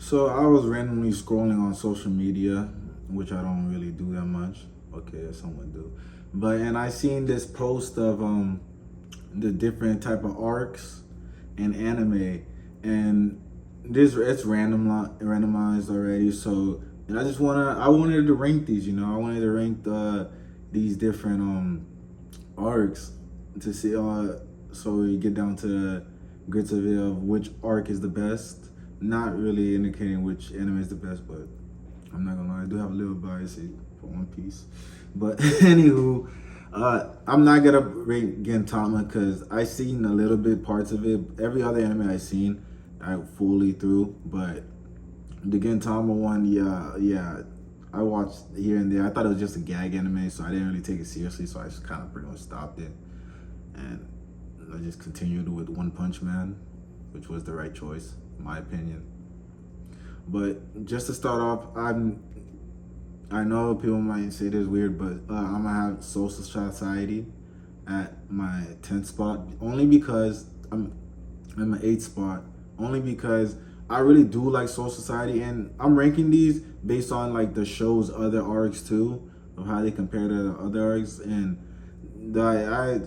So I was randomly scrolling on social media, which I don't really do that much. Okay, someone do, but and I seen this post of the different type of arcs in anime, and this it's randomized already. So and I wanted to rank these. I wanted to rank these different arcs to see so we get down to the grits of it of which arc is the best. Not really indicating which anime is the best, but I'm not gonna lie, I do have a little bias for One Piece. But anywho, I'm not gonna rate Gintama because I seen a little bit parts of it. Every other anime I seen, I fully through, but the Gintama one, yeah, I watched here and there. I thought it was just a gag anime, so I didn't really take it seriously. So I just kind of pretty much stopped it, and I just continued with One Punch Man, which was the right choice, in my opinion. But just to start off, I know people might say this weird, but I'm gonna have Soul Society at my 10th spot, only because I'm an 8th spot, only because I really do like Soul Society, and I'm ranking these based on like the show's other arcs too, of how they compare to the other arcs. And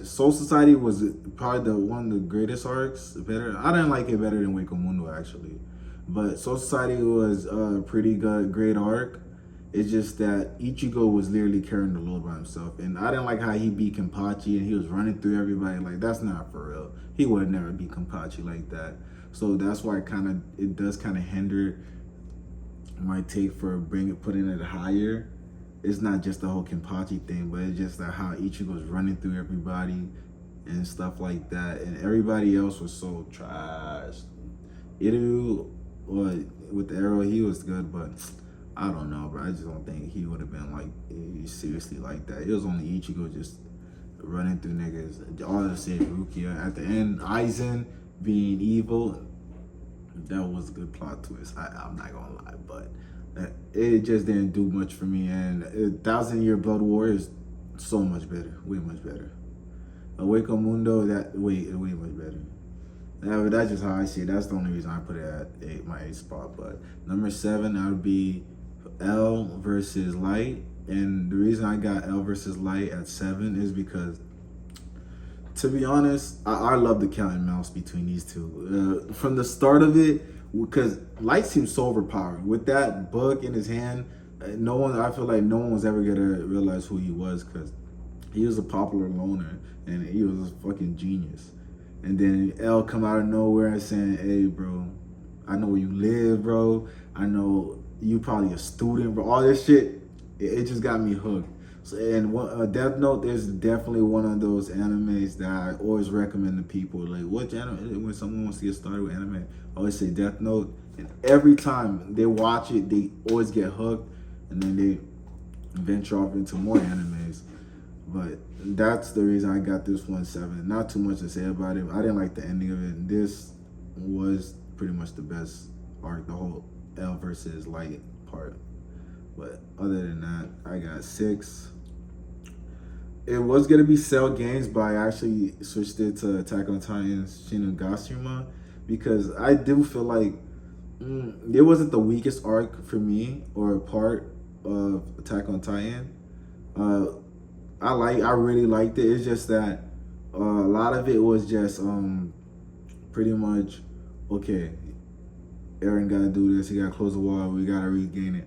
Soul Society was probably the one of the greatest arcs. Better, I didn't like it better than Wake Mundo actually, but Soul Society was a pretty great arc. It's just that Ichigo was literally carrying the load by himself, and I didn't like how he beat Kenpachi and he was running through everybody. Like, that's not for real. He would never beat Kenpachi like that. So that's why it does kind of hinder my take for putting it higher. It's not just the whole Kenpachi thing, but it's just that how Ichigo's running through everybody and stuff like that, and everybody else was so trash. Iru, well, with the arrow, he was good, but I don't know, bro. I just don't think he would have been like seriously like that. It was only Ichigo just running through niggas. All to say Rukia at the end, Aizen being evil. That was a good plot twist. I'm not gonna lie, but it just didn't do much for me. And 1,000 Year Blood War is so much better, way much better. Wake Mundo, way much better. Yeah, but that's just how I see it. That's the only reason I put it at my 8th spot. But number 7, that would be L versus Light. And the reason I got L versus Light at 7 is because, to be honest, I love the cat and mouse between these two. From the start of it, because Light seems so overpowered. With that book in his hand, I feel like no one was ever going to realize who he was, because he was a popular loner and he was a fucking genius. And then L come out of nowhere and saying, "Hey, bro, I know where you live, bro. I know you probably a student, bro." All this shit, it just got me hooked. So, and Death Note is definitely one of those animes that I always recommend to people. Like, what anime? When someone wants to get started with anime, I always say Death Note. And every time they watch it, they always get hooked, and then they venture off into more animes. But that's the reason I got this one 7. Not too much to say about it. I didn't like the ending of it. This was pretty much the best arc, the whole L versus Light part. But other than that, I got 6. It was gonna be Cell Games, but I actually switched it to Attack on Titan's Shinigashima, because I do feel like it wasn't the weakest arc for me or part of Attack on Titan. I really liked it. It's just that a lot of it was just pretty much, okay, Eren gotta do this, he gotta close the wall, we gotta regain it.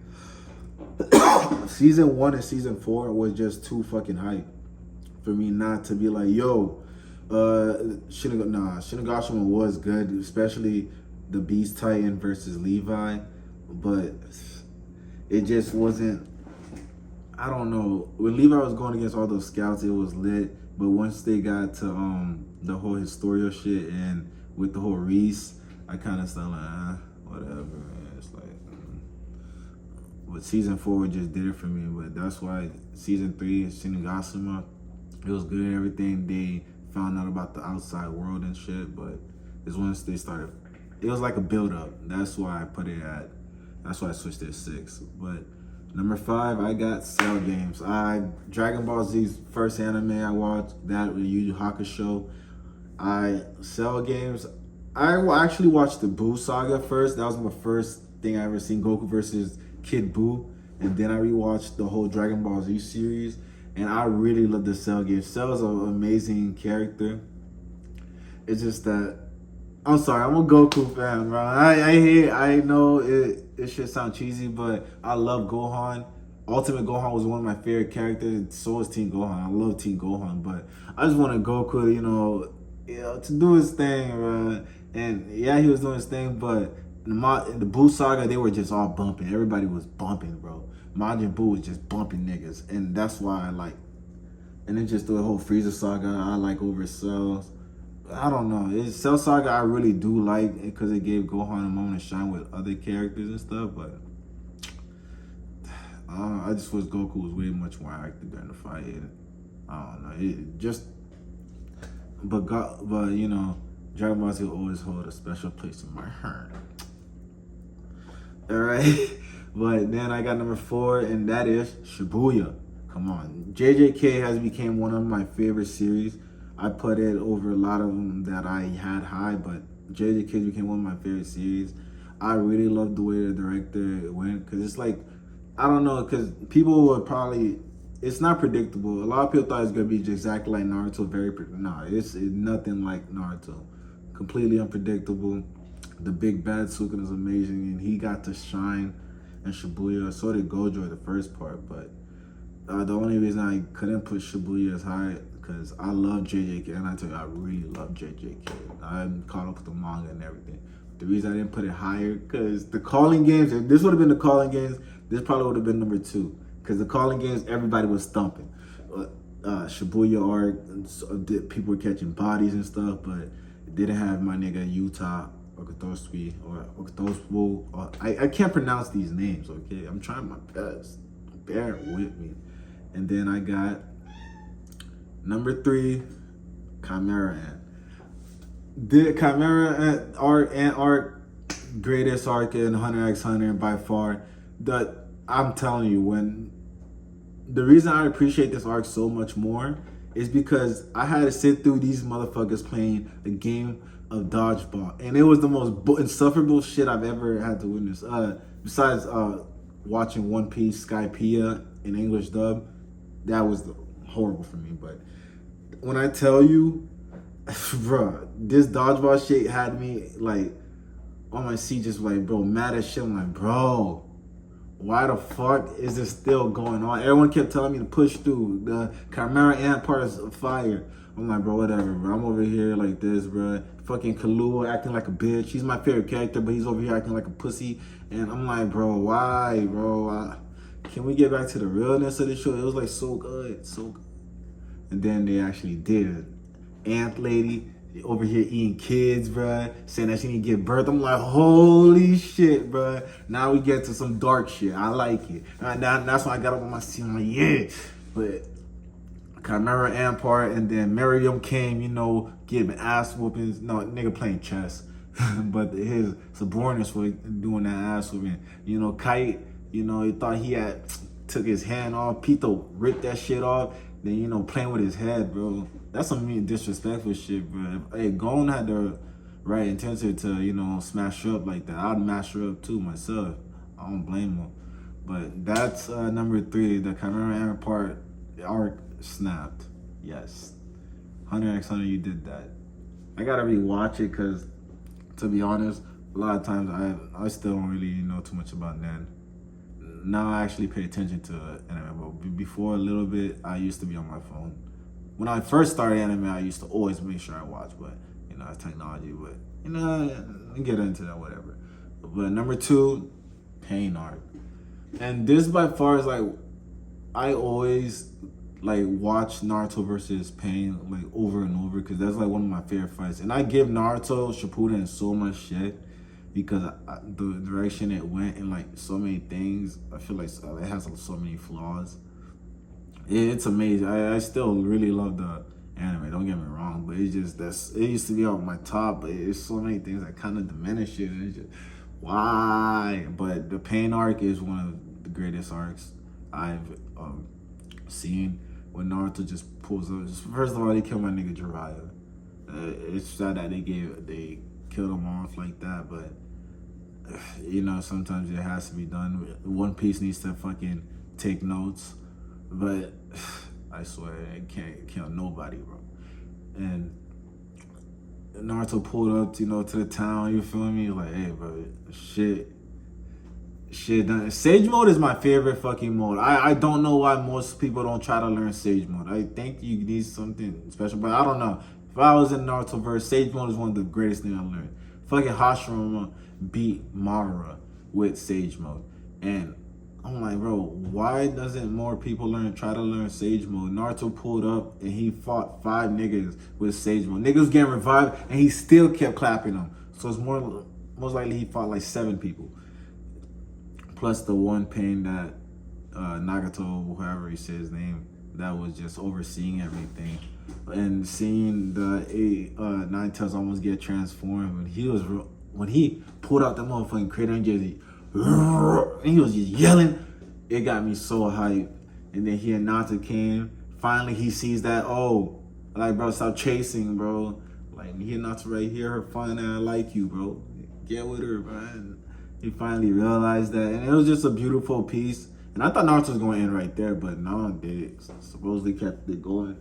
Season 1 and season 4 was just too fucking hype for me not to be like, yo, Shinigashima was good, especially the Beast Titan versus Levi, but it just wasn't. I don't know. When Levi was going against all those scouts, it was lit. But once they got to the whole Historia shit and with the whole Reese, I kind of started like, whatever, man. It's like, but season 4 just did it for me. But that's why season 3, Shinigashima, it was good and everything. They found out about the outside world and shit. But it's once they started, it was like a build up. That's why I switched it to 6. But number 5, I got Cell Games. Dragon Ball Z's first anime I watched, that with Yu Yu Hakusho. Cell Games, I actually watched the Buu Saga first. That was my first thing I ever seen, Goku versus Kid Buu. And then I rewatched the whole Dragon Ball Z series, and I really love the Cell game. Cell is an amazing character. It's just that I'm sorry, I'm a Goku fan, bro. I know it should sound cheesy, but I love Gohan. Ultimate Gohan was one of my favorite characters. So is Teen Gohan. I love Teen Gohan, but I just wanted Goku, to do his thing, bro. And yeah, he was doing his thing, but in the Buu saga, they were just all bumping. Everybody was bumping, bro. Majin Buu was just bumping niggas, and that's why I like. And then just the whole Frieza saga, I like over Cells. I don't know. Cell Saga I really do like because it gave Gohan a moment to shine with other characters and stuff, but I just wish Goku was way much more active during the fight. I don't know. It just, but Dragon Ball Z will always hold a special place in my heart. All right, but then I got number 4, and that is Shibuya. Come on, JJK has become one of my favorite series. I put it over a lot of them that I had high, but JJK became one of my favorite series. I really love the way the director went, because it's like, I don't know, because people would probably, it's not predictable. A lot of people thought it was going to be exactly like Naruto, it's nothing like Naruto. Completely unpredictable. The big bad Sukuna is amazing, and he got to shine in Shibuya. So did Gojo in the first part, but the only reason I couldn't put Shibuya as high because I love JJK, and I tell you, I really love JJK. I'm caught up with the manga and everything. The reason I didn't put it higher, because the calling games, if this would have been the calling games, this probably would have been number 2. Because the calling games, everybody was thumping. Shibuya arc, people were catching bodies and stuff, but it didn't have my nigga Utah Okatosui or Okatoswu. I can't pronounce these names, okay? I'm trying my best. Bear with me. And then I got number 3, Chimera Ant. The Chimera Ant arc, greatest arc in Hunter x Hunter by far. I'm telling you, the reason I appreciate this arc so much more is because I had to sit through these motherfuckers playing a game of dodgeball, and it was the most insufferable shit I've ever had to witness. Besides watching One Piece Skypiea in English dub, that was horrible for me. But when I tell you, bruh, this dodgeball shit had me like on my seat, just like, bro, mad as shit. I'm like, bro, why the fuck is this still going on? Everyone kept telling me to push through. The Chimera Ant part is fire. I'm like, bro, whatever, bro. I'm over here like this, bro. Fucking Kahlua acting like a bitch. He's my favorite character, but he's over here acting like a pussy. And I'm like, bro, why, bro? Can we get back to the realness of the show? It was like so good, so good. And then they actually did. Ant lady over here eating kids, bruh, saying that she need to give birth. I'm like, holy shit, bruh. Now we get to some dark shit. I like it. That's when I got up on my seat. I'm like, yeah. But Chimera Ant part, and then Miriam came, giving ass whoopings. No, nigga playing chess. But his subordinates were doing that ass whooping. Kite, he thought he had took his hand off. Pito ripped that shit off. Then, playing with his head, bro. That's some mean disrespectful shit, bro. Hey, Gon had the right intention to, smash her up like that. I'd mash her up too myself. I don't blame him. But that's number 3, the Chimera Ant part, the arc snapped. Yes. Hunter x Hunter, you did that. I gotta rewatch it because, to be honest, a lot of times I still don't really know too much about Nen. Now I actually pay attention to anime, but before a little bit, I used to be on my phone. When I first started anime, I used to always make sure I watch, but it's technology, but get into that, whatever. But number 2, Pain arc. And this by far is like, I always like watch Naruto versus Pain like over and over because that's like one of my favorite fights. And I give Naruto Shippuden so much shit because the direction it went and like so many things. I feel like it has so many flaws. It's amazing. I still really love the anime. Don't get me wrong, but it's just it used to be on my top, but it's so many things that kind of diminish it. And it's just why. But the Pain arc is one of the greatest arcs I've seen. When Naruto just pulls up. First of all, they killed my nigga Jiraiya. It's sad that they killed him off like that, but you know, sometimes it has to be done. One Piece needs to fucking take notes, but I swear it can't kill nobody, bro. And Naruto pulled up, you know, to the town. You feel me? Like, hey, bro, shit done. Sage mode is my favorite fucking mode. I don't know why most people don't try to learn Sage mode. I think you need something special, but I don't know. If I was in Naruto verse, Sage mode is one of the greatest things I learned. Fucking Hashirama beat Madara with Sage mode, and I'm like, bro, why doesn't more people try to learn Sage mode? Naruto pulled up and he fought 5 niggas with Sage mode. Niggas getting revived and he still kept clapping them. So it's most likely he fought like 7 people. Plus the one pain that Nagato, whoever he said his name, that was just overseeing everything. And seeing the 9 Tails almost get transformed when he pulled out that motherfucking crater and he was just yelling, it got me so hyped. And then Hinata came. Finally, he sees that, oh, like, bro, stop chasing, bro. Like, Hinata right here, her fine, I like you, bro. Get with her, bro. And he finally realized that. And it was just a beautiful piece. And I thought Naruto was going to end right there, but no, they supposedly kept it going.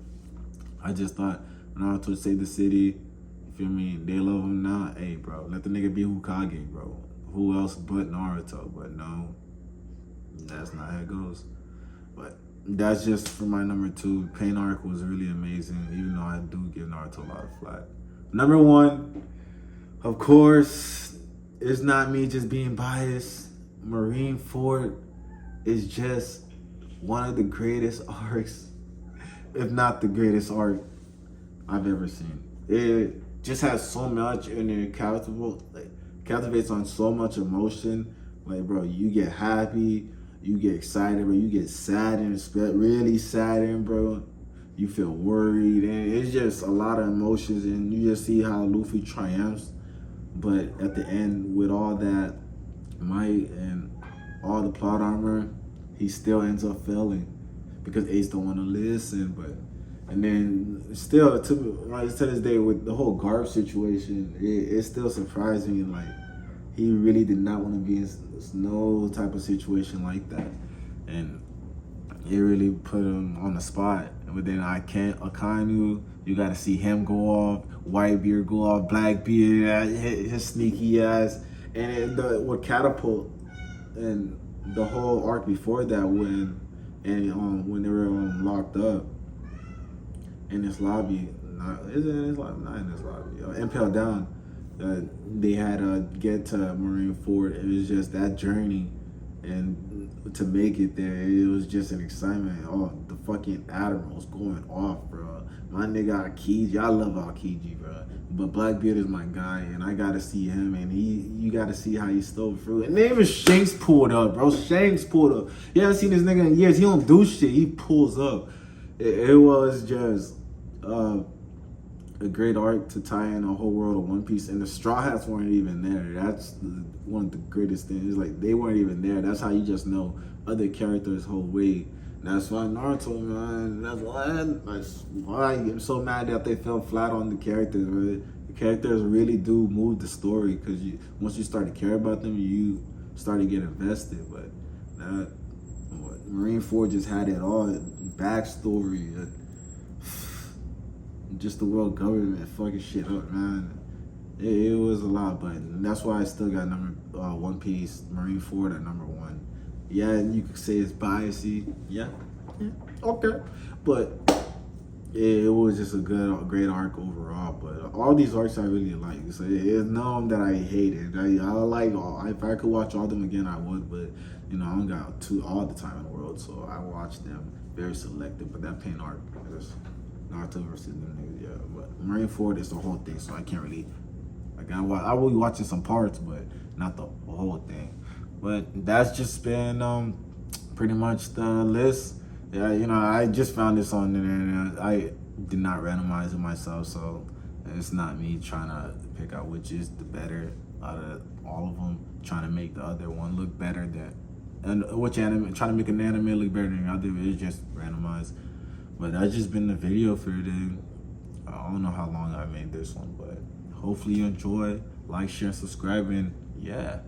I just thought Naruto would save the city. You feel me? They love him now. Hey, bro, let the nigga be Hokage, bro. Who else but Naruto? But no, that's not how it goes. But that's just for my number 2. Pain arc was really amazing, even though I do give Naruto a lot of flack. Number 1, of course, it's not me just being biased. Marineford is just one of the greatest arcs, if not the greatest arc I've ever seen. It just has so much and it captivates on so much emotion. Like, bro, you get happy, you get excited, bro, you get saddened, really saddened, bro. You feel worried, and it's just a lot of emotions, and you just see how Luffy triumphs. But at the end, with all that might and all the plot armor, he still ends up failing because Ace don't want to listen. And then still, to this day, with the whole Garp situation, it still surprised me. Like, he really did not want to be in no type of situation like that. And it really put him on the spot. But then Akainu, you got to see him go off, Whitebeard go off, Blackbeard, his sneaky ass. And with Catapult and the whole arc before that, when they were locked up in this lobby, not in this lobby, impaled down, they had to get to Marineford. It was just that journey, and to make it there, it was just an excitement. Oh, the fucking Admiral's going off, bro. My nigga Aokiji, I love Aokiji, bro. But Blackbeard is my guy, and I gotta see him, and you gotta see how he stole through. And then even Shanks pulled up, bro. Shanks pulled up. You haven't seen this nigga in years. He don't do shit. He pulls up. It was just a great arc to tie in a whole world of One Piece, and the Straw Hats weren't even there. That's one of the greatest things. Like, they weren't even there. That's how you just know other characters' whole way. That's why Naruto, man. That's why I'm so mad that they fell flat on the characters. Right? The characters really do move the story, because once you start to care about them, you start to get invested. But Marineford just had it all. Backstory. Just the world government fucking shit up, man. It was a lot, but that's why I still got One Piece, Marineford at number 1. Yeah, you could say it's biasy. Yeah, okay. But it was just a great arc overall. But all these arcs I really like. So it's none that I hated. I like all. If I could watch all of them again, I would. But you know, I don't got all the time in the world, so I watch them very selective. But that Pain arc is Naruto versus them niggas, yeah. But Marineford is the whole thing, so I can't really. I will be watching some parts, but not the whole thing. But that's just been pretty much the list. Yeah, you know, I just found this on the internet. I did not randomize it myself, so it's not me trying to pick out which is the better out of all of them, trying to make the other one look better trying to make an anime look better than the other. It's just randomized. But that's just been the video for today. I don't know how long I made this one, but hopefully you enjoy. Like, share, and subscribe, and yeah.